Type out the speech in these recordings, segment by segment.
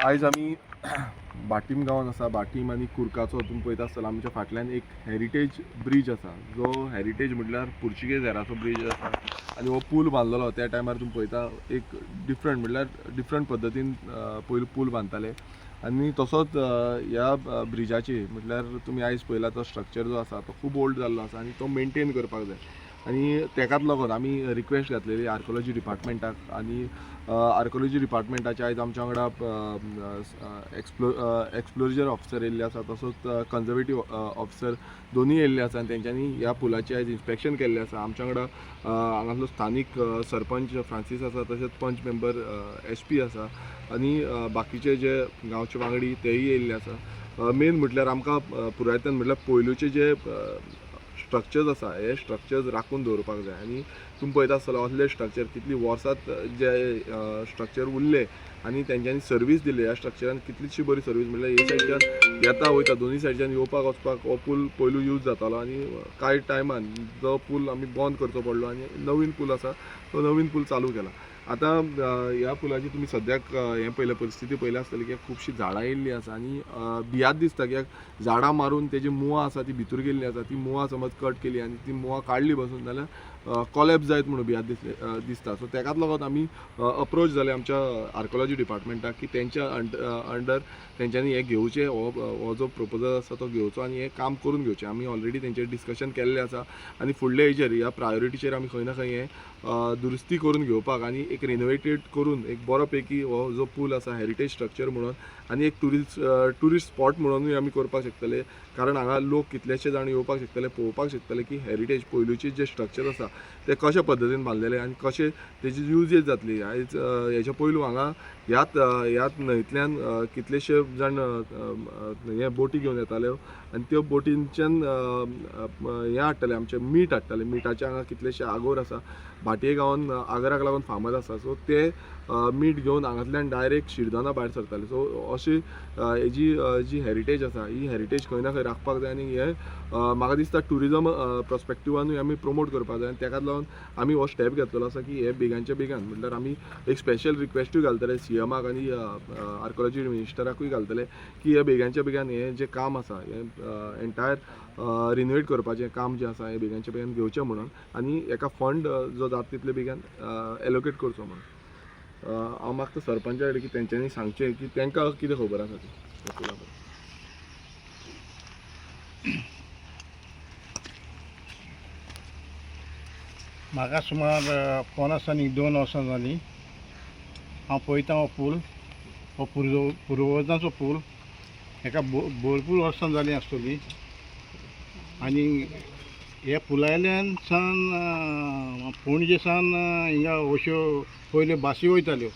आयज आमी बाटीम गांवांत आसा. बाटीम आनी कुर्काचो तुमी पळयता आसतना आमच्या फाटल्यान एक हेरिटेज ब्रीज आसा, जो हेरिटेज म्हटल्यार पुर्तुगेज एराचो ब्रीज आसा. आनी हो पूल बांदलेलो त्या टायमार तुमी पळयता एक डिफरंट पद्दतीन पयलू पूल बांदताले. आनी तसोच ह्या ब्रिजाचेर म्हटल्यार तुमी आयज पळयला तो स्ट्रक्चर जो आसा तो खूब ओल्ड जाल्लो आसा आनी तो मेनटेन करपाक जाय. आनी तेकाच लागून आमी रिक्वेस्ट घातलेली आर्कोलॉजी डिपार्टमेंटाक. आनी आर्कोलॉजी डिपार्टमेंटाचे आयज आमच्या वांगडा एक्सप्लोजर ऑफिसर येयल्ले आसा, तसोच कन्जर्वेटीव ऑफिसर दोनूय येयल्ले आसा. आनी तेंच्यांनी ह्या पुलाचें आयज इन्स्पेक्शन केल्लें आसा. आमच्या वांगडा हांगासलो स्थानीक सरपंच फ्रांसीस आसा, तशेंच पंच मेंबर SP आसा आनी बाकीचे जे गांवचे वांगडी तेय येयल्ले आसा. मेन म्हटल्यार आमकां पुरायतन म्हटल्यार पयलूचे जे स्ट्रक्चर्स आसा हे स्ट्रक्चर्स राखून दवरपाक जाय. आनी तुमी पळयता आसतलो असले स्ट्रक्चर कितली वर्सां जे स्ट्रक्चर उरले आनी तेंच्यांनी सर्वीस दिली ह्या स्ट्रक्चरान, कितलीशी बरी सर्वीस. म्हटल्यार हे सायडीच्यान येता वयता दोनूय सायडीच्यान येवपाक वचपाक हो पूल पयलू यूज जातालो. आनी कांय टायमान जो पूल आमी बंद करचो पडलो आनी नवीन पूल आसा तो नवीन पूल चालू केला. आतां ह्या पुलाची तुमी सद्याक हें पयलें परिस्थिती पयली आसतली की खुबशीं झाडां येयल्लीं आसा आनी भियात दिसता कित्याक झाडां मारून तेजी मुळां आसा ती भितर गेल्लीं आसा. ती मुळां समज कट केली आनी ती मुळां काडली बसून जाल्यार कॉलेप्स जायत म्हणून भियात दिसता. सो तेकाच लागून आमी अप्रोच जाले आमच्या आर्कोलॉजी डिपार्टमेंटाक की तेंच्या अंडर तेंच्यांनी हें घेवचें, हो जो प्रपोजल आसा तो घेवचो आनी हें काम करून घेवचें. आमी ऑलरेडी तेंचेर डिस्कशन केल्लें आसा आनी फुडल्या हेचेर ह्या प्रायोरिटीचेर आमी खंय ना खंय हें दुरुस्ती करून घेवपाक आनी एक रिनोवेटेड करून एक बरो पैकी हो जो पूल आसा हेरिटेज स्ट्रक्चर म्हणून आनी एक टुरिस्ट स्पॉट म्हणूनूय आमी करपाक शकतले. कारण हांगा लोक कितलेशे जाण येवपाक शकतले, पळोवपाक शकतले की हेरिटेज पयलूचे जे स्ट्रक्चर आसा ते कशा पद्दतीन बांदलेले आनी कशे तेजी यूजेज जातली. आयज हेच्या पयलू हांगा ह्यात न्हंयतल्यान कितलेशे जाण हे बोटी घेवन येताल्यो आनी त्यो बोटींच्यान हें हाडटाले, आमचें मीठ हाडटाले. मिठाचे हांगा कितलेशे आगोर आसा, भाटये गांवांत आगराक लागून फामाद आसा. सो ते मीठ घेवन हांगांतल्यान डायरेक्ट शिरदोना भायर सरताले. सो अशी हेजी जी हेरिटेज आसा ही हेरिटेज खंय ना खंय राखपाक जाय आनी हे म्हाका दिसता ट्युरिजम पर्सपेक्टिवानूय आमी प्रमोट करपाक जाय. आनी तेकाच लागून आमी हो स्टेप घेतलेलो आसा की हे बेगांच्या बेगान म्हटल्यार आमी एक स्पेशल रिक्वेस्टूय घालतले CMाक आनी आर्कोलॉजी मिनिस्टराकूय घालतले की हे बेगांच्या बेगान हे जे काम आसा हे एंटायर रिनोवेट करपाचें काम जें आसा हे बेगांच्या बेगान घेवचें म्हणून आनी हेका फंड जो जाता तितले बेगान एलोकेट करचो म्हणून. हांव मागता सरपंचा कडेन की तेंच्यांनी सांगचें की तेंकां कितें खबर आसा ती. म्हाका सुमार 50 आनी 2 वर्सां जालीं. हांव पळयतां हो पूल, हो पुर्वजाचो पूल. हेका भरपूर वर्सां जालीं आसतलीं आनी हे पुलायल्यान सान पणजे सान हिंगा अश्यो पयल्यो बासी वयताल्यो.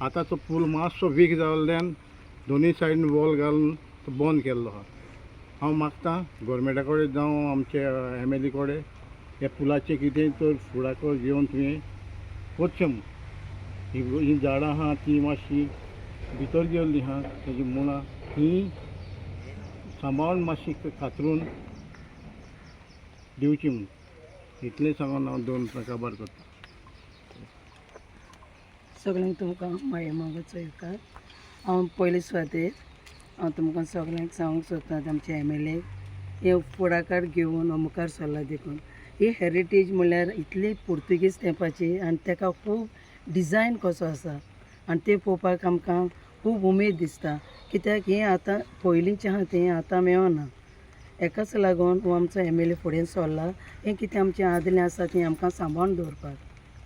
आतां तो पूल मातसो वीक जाल्ल्यान दोनूय सायडीन वॉल घालून तो बंद केल्लो आहा. हांव मागतां गोवोरमेंटा कडेन जावं आमचे MLA कडेन ह्या पुलाचें कितें तर फुडाकार घेवन तुवें करचें म्हूण. ही झाडां आहा ती मातशी भितर गेल्लीं आहा, तेजी मुळां ही सांबाळून मातशी कातरून दिवची म्हूण. इतलें सांगून हांव 2 काबार करतां. सगळ्यांक तुमकां मागीर मागोचो येता. हांव पयले सुवातेर हांव तुमकां सगळ्यांक सांगूंक सोदतां आमचे MLA हे फुडाकार घेवन मुखार सरला देखून. ही हेरिटेज म्हणल्यार इतली पुर्तुगीज तेंपाची आनी तेका खूब डिजायन कसो आसा आनी ते पळोवपाक आमकां खूब उमेद दिसता. कित्याक हें आतां पयलींचें आहा तें आतां मेळना. हेकाच लागून हो आमचो MLA फुडें सरला. हें कितें आमचें आदलें आसा तें आमकां सांबाळून दवरपाक.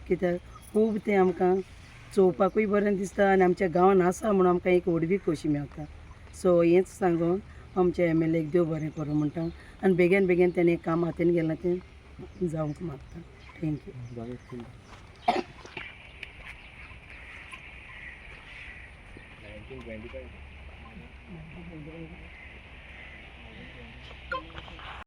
कित्याक खूब तें आमकां चोवपाकूय बरें दिसता आनी आमच्या गांवांत आसा म्हणून आमकां एक उर्बीक कशी मेळटा. सो हेंच सांगून आमच्या MLAक देव बरें करूं म्हणटा आनी बेगीन बेगीन तेणें काम हातीन घेतलां तें जावंक मागता. थँक्यू.